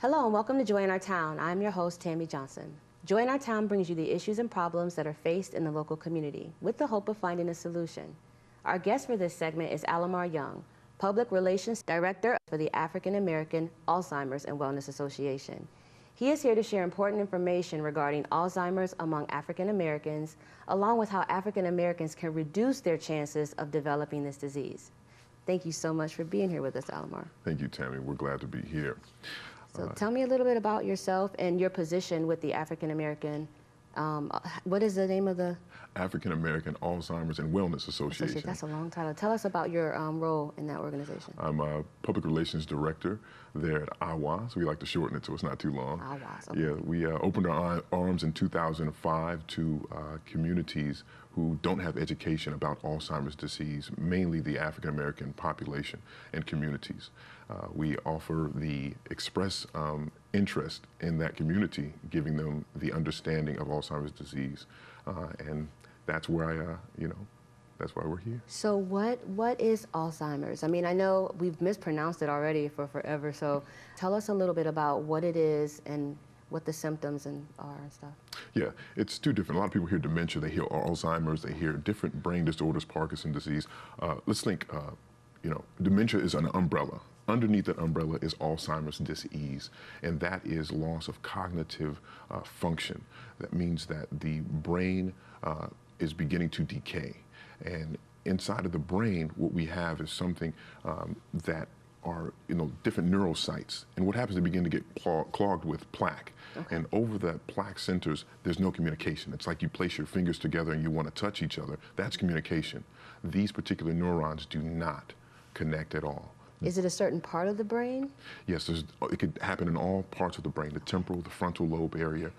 Hello and welcome to Joy in Our Town. I'm your host, Tammy Johnson. Joy in Our Town brings you the issues and problems that are faced in the local community with the hope of finding a solution. Our guest for this segment is Allamar Young, Public Relations Director for the African American Alzheimer's and Wellness Association. He is here to share important information regarding Alzheimer's among African Americans, along with how African Americans can reduce their chances of developing this disease. Thank you so much for being here with us, Allamar. Thank you, Tammy. We're glad to be here. So tell me a little bit about yourself and your position with the African American, what is the name of the? African American Alzheimer's and Wellness Association. That's a long title. Tell us about your role in that organization. I'm a Public Relations Director there at AWAS. We like to shorten it so it's not too long. AWAS, okay. Yeah, we opened our arms in 2005 to communities who don't have education about Alzheimer's disease, mainly the African American population and communities. We offer the express interest in that community, giving them the understanding of Alzheimer's disease, and that's where that's why we're here. So what is Alzheimer's? I mean, I know we've mispronounced it already for forever, so tell us a little bit about what it is and what the symptoms are and stuff. Yeah, it's two different. A lot of people hear dementia, they hear Alzheimer's, they hear different brain disorders, Parkinson's disease. Let's think, dementia is an umbrella. Underneath that umbrella is Alzheimer's disease, and that is loss of cognitive function. That means that the brain is beginning to decay. And inside of the brain, what we have is something that are different neural sites. And what happens, they begin to get clogged with plaque. Okay. And over that plaque centers, there's no communication. It's like you place your fingers together and you want to touch each other. That's communication. These particular neurons do not connect at all. Is it a certain part of the brain? Yes, it could happen in all parts of the brain, the temporal, the frontal lobe area.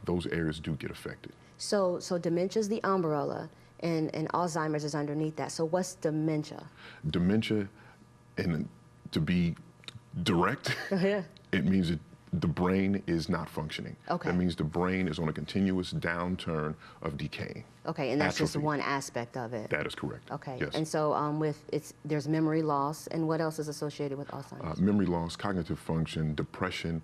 Those areas do get affected. So dementia is the umbrella, and Alzheimer's is underneath that. So what's dementia? Dementia, and to be direct, Yeah. it means that the brain is not functioning. Okay. That means the brain is on a continuous downturn of decay. Okay, and that's Atrophy. just one aspect of it. That is correct. Okay, Yes. and so there's memory loss, and what else is associated with Alzheimer's? Memory loss, cognitive function, depression,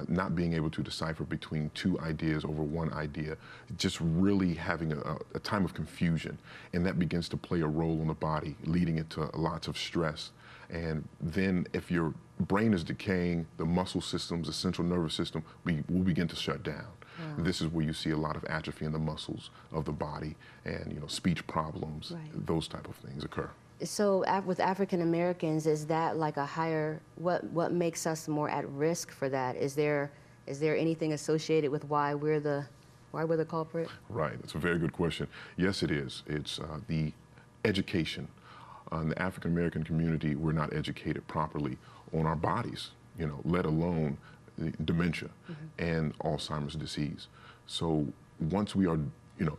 not being able to decipher between two ideas over one idea, just really having a time of confusion, and that begins to play a role in the body, leading it to lots of stress. And then if your brain is decaying, the muscle systems, the central nervous system will begin to shut down. Wow. This is where you see a lot of atrophy in the muscles of the body, and speech problems, Right. those type of things occur. So with African Americans, is that like a higher, what makes us more at risk for that? Is there anything associated with why we're the culprit? Right, that's a very good question. Yes, it is. It's the education. In the African American community, we're not educated properly on our bodies, let alone dementia and Alzheimer's disease. So once we are,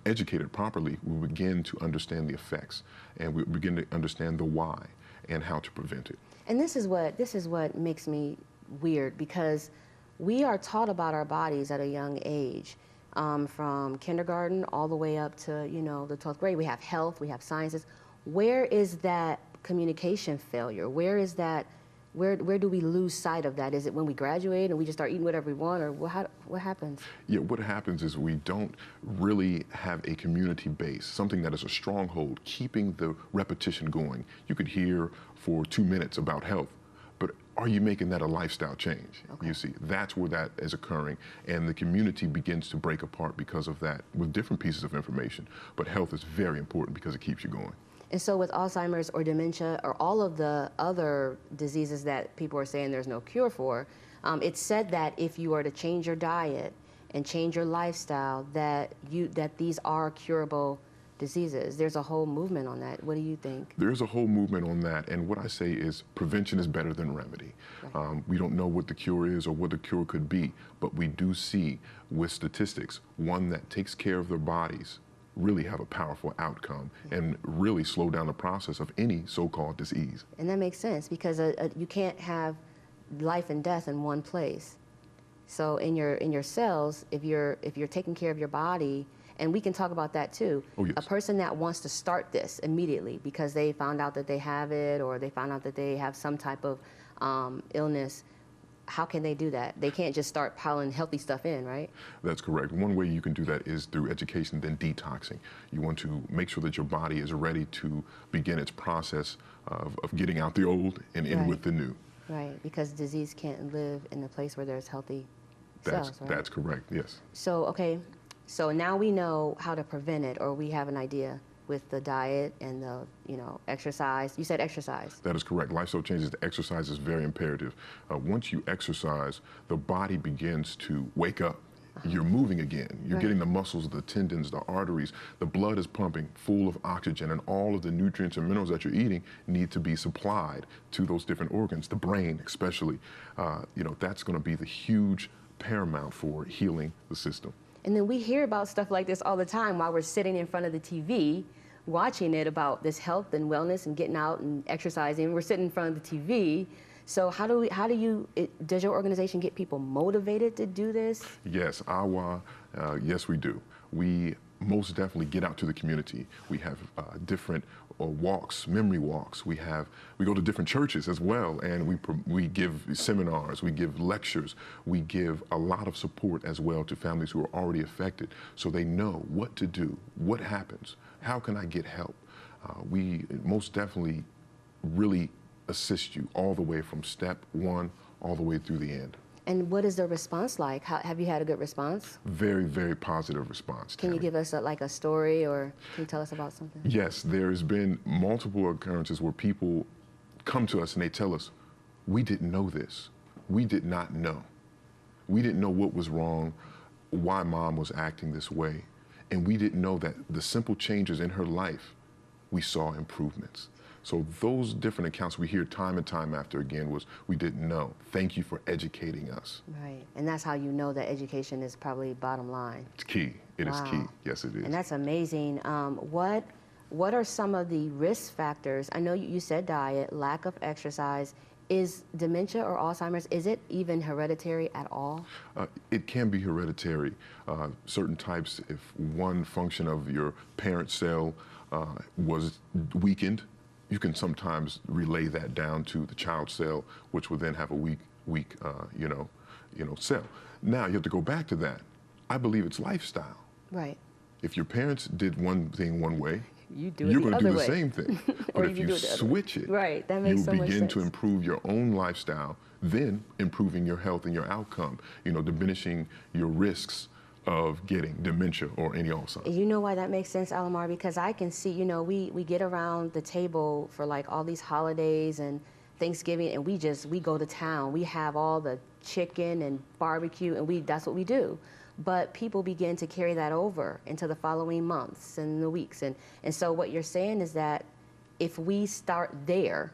educated properly, we begin to understand the effects, and we begin to understand the why and how to prevent it. And this is what makes me weird, because we are taught about our bodies at a young age, from kindergarten all the way up to the 12th grade. We have health, we have sciences. Where is that communication failure? Where is that? Where do we lose sight of that? Is it when we graduate and we just start eating whatever we want, or what happens? Yeah, what happens is we don't really have a community base, something that is a stronghold, keeping the repetition going. You could hear for 2 minutes about health, but are you making that a lifestyle change? Okay. You see, that's where that is occurring, and the community begins to break apart because of that with different pieces of information. But health is very important because it keeps you going. And so with Alzheimer's or dementia or all of the other diseases that people are saying there's no cure for, it's said that if you are to change your diet and change your lifestyle, that these are curable diseases. There's a whole movement on that. What do you think? There's a whole movement on that, and what I say is prevention is better than remedy. Right. We don't know what the cure is or what the cure could be, but we do see with statistics, one that takes care of their bodies really have a powerful outcome and really slow down the process of any so-called disease. And that makes sense, because you can't have life and death in one place. So in your cells, if you're taking care of your body, and we can talk about that too. Oh, yes. A person that wants to start this immediately because they found out that they have it, or they found out that they have some type of illness, how can they do that? They can't just start piling healthy stuff in, right? That's correct. One way you can do that is through education, then detoxing. You want to make sure that your body is ready to begin its process of getting out the old and in with the new. Right, because disease can't live in a place where there's healthy cells, right? That's correct, yes. So, okay, so now we know how to prevent it, or we have an idea with the diet and the, exercise. You said exercise. That is correct. Lifestyle changes, the exercise is very imperative. Once you exercise, the body begins to wake up. You're moving again. You're getting the muscles, the tendons, the arteries. The blood is pumping full of oxygen, and all of the nutrients and minerals that you're eating need to be supplied to those different organs, the brain especially. That's going to be the huge paramount for healing the system. And then we hear about stuff like this all the time while we're sitting in front of the TV, watching it about this health and wellness and getting out and exercising. We're sitting in front of the TV. So does your organization get people motivated to do this? Yes, AWA, yes we do. We most definitely get out to the community. We have different walks, memory walks. We go to different churches as well, and we give seminars, we give lectures, we give a lot of support as well to families who are already affected, so they know what to do, what happens, how can I get help. We most definitely really assist you all the way from step one all the way through the end. And what is the response like? Have you had a good response? Very, very positive response. Can you give us a story, or can you tell us about something? Yes, there's been multiple occurrences where people come to us and they tell us, we didn't know this. We did not know. We didn't know what was wrong, why mom was acting this way. And we didn't know that the simple changes in her life, we saw improvements. So those different accounts we hear time and time after again was, we didn't know. Thank you for educating us. Right, and that's how you know that education is probably bottom line. It's key. It is key. Yes, it is. And that's amazing. What are some of the risk factors? I know you said diet, lack of exercise. Is dementia or Alzheimer's, is it even hereditary at all? It can be hereditary. Certain types, if one function of your parent cell was weakened, you can sometimes relay that down to the child cell, which will then have a weak cell. Now you have to go back to that. I believe it's lifestyle. Right. If your parents did one thing one way, you're going to do the same thing. But if you switch it, right, that makes so much sense. You begin to improve your own lifestyle, then improving your health and your outcome, diminishing your risks of getting dementia or any Alzheimer's. You know why that makes sense, Allamar? Because I can see, we get around the table for like all these holidays and Thanksgiving, and we go to town. We have all the chicken and barbecue, and that's what we do. But people begin to carry that over into the following months and the weeks. And so what you're saying is that if we start there,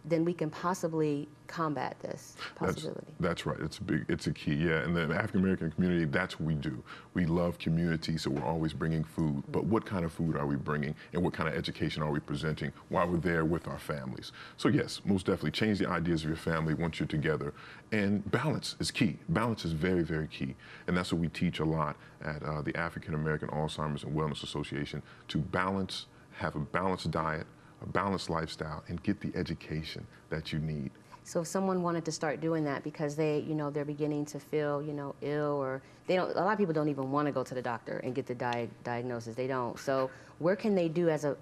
then we can possibly combat this possibility. That's right. It's a key. Yeah. In the African American community, that's what we do. We love community, so we're always bringing food. But what kind of food are we bringing, and what kind of education are we presenting while we're there with our families? So yes, most definitely change the ideas of your family once you're together. And balance is key. Balance is very, very key. And that's what we teach a lot at the African American Alzheimer's and Wellness Association, to balance, have a balanced diet, a balanced lifestyle, and get the education that you need. So if someone wanted to start doing that because they're beginning to feel, ill, or a lot of people don't even want to go to the doctor and get the diagnosis. They don't. So what can they do as a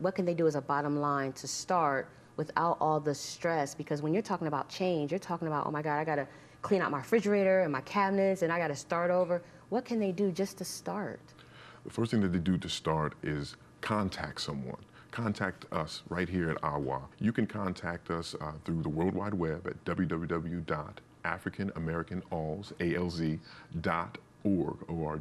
bottom line to start without all the stress? Because when you're talking about change, you're talking about, oh my God, I got to clean out my refrigerator and my cabinets, and I got to start over. What can they do just to start? The first thing that they do to start is contact someone. Contact us right here at AWA. You can contact us through the World Wide Web at www.africanamericanalz.org, or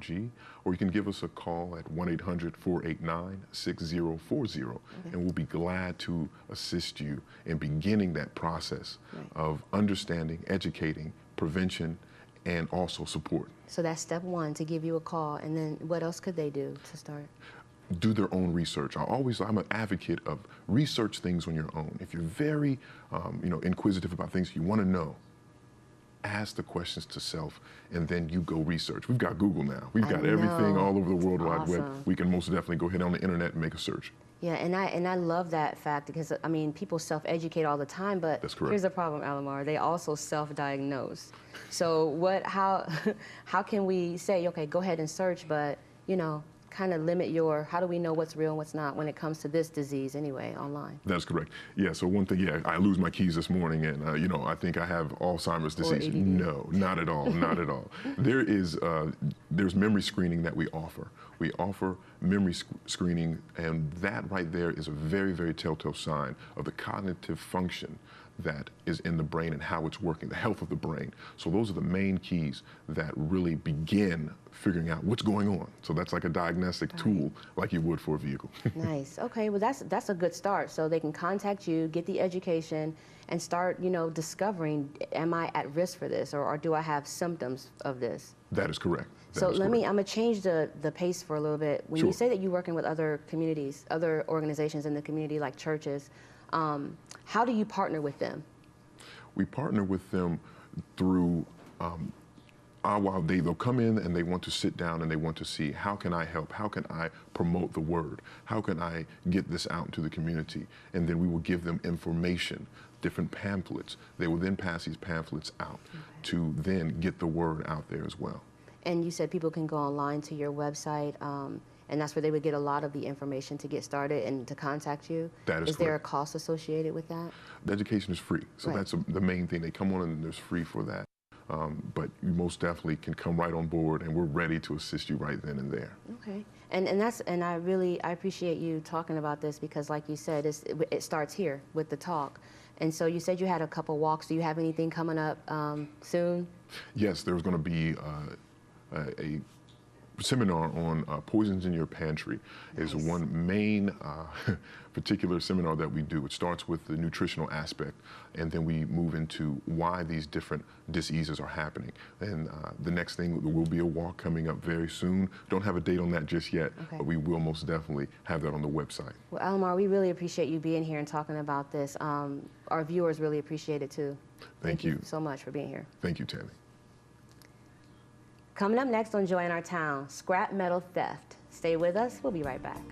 you can give us a call at 1-800-489-6040, and we'll be glad to assist you in beginning that process of understanding, educating, prevention, and also support. So that's step one, to give you a call, and then what else could they do to start? Do their own research. I'm an advocate of research things on your own. If you're very, inquisitive about things you want to know, ask the questions to self, and then you go research. We've got Google now. We've got everything all over the World Wide Web. We can most definitely go ahead on the internet and make a search. Yeah, and I love that fact because, I mean, people self-educate all the time, but That's correct. here's the problem, Allamar. They also self-diagnose. So how can we say, okay, go ahead and search, but, you know, kind of limit how do we know what's real and what's not when it comes to this disease anyway, online? That's correct. Yeah, so one thing, yeah, I lose my keys this morning and, you know, I think I have Alzheimer's disease. ADD. No, not at all, not at all. There's memory screening that we offer. We offer memory screening, and that right there is a very, very telltale sign of the cognitive function that is in the brain and how it's working, the health of the brain. So those are the main keys that really begin figuring out what's going on. So that's like a diagnostic tool like you would for a vehicle. Nice. Okay, well that's a good start. So they can contact you, get the education, and start, you know, discovering, am I at risk for this, or do I have symptoms of this? That is correct. So I'm gonna change the pace for a little bit. When Sure. you say that you're working with other communities, other organizations in the community like churches, how do you partner with them? We partner with them through while they'll come in and they want to sit down and they want to see, how can I help? How can I promote the word? How can I get this out to the community? And then we will give them information, different pamphlets. They will then pass these pamphlets out to then get the word out there as well. And you said people can go online to your website, and that's where they would get a lot of the information to get started and to contact you? That is Is there a correct. cost associated with that? The education is free, so Right. that's the main thing. They come on and there's free for that. But you most definitely can come right on board, and we're ready to assist you right then and there. Okay, and I appreciate you talking about this because, like you said, it starts here with the talk. And so you said you had a couple walks. Do you have anything coming up soon? Yes, there's going to be a seminar on poisons in your pantry. Is Nice. one main particular seminar that we do. It starts with the nutritional aspect, and then we move into why these different diseases are happening. And the next thing, there will be a walk coming up very soon. Don't have a date on that just yet, Okay. but we will most definitely have that on the website. Well, Allamar, we really appreciate you being here and talking about this. Our viewers really appreciate it too. Thank you. So much for being here. Thank you, Tammy. Coming up next on Joy in Our Town, scrap metal theft. Stay with us. We'll be right back.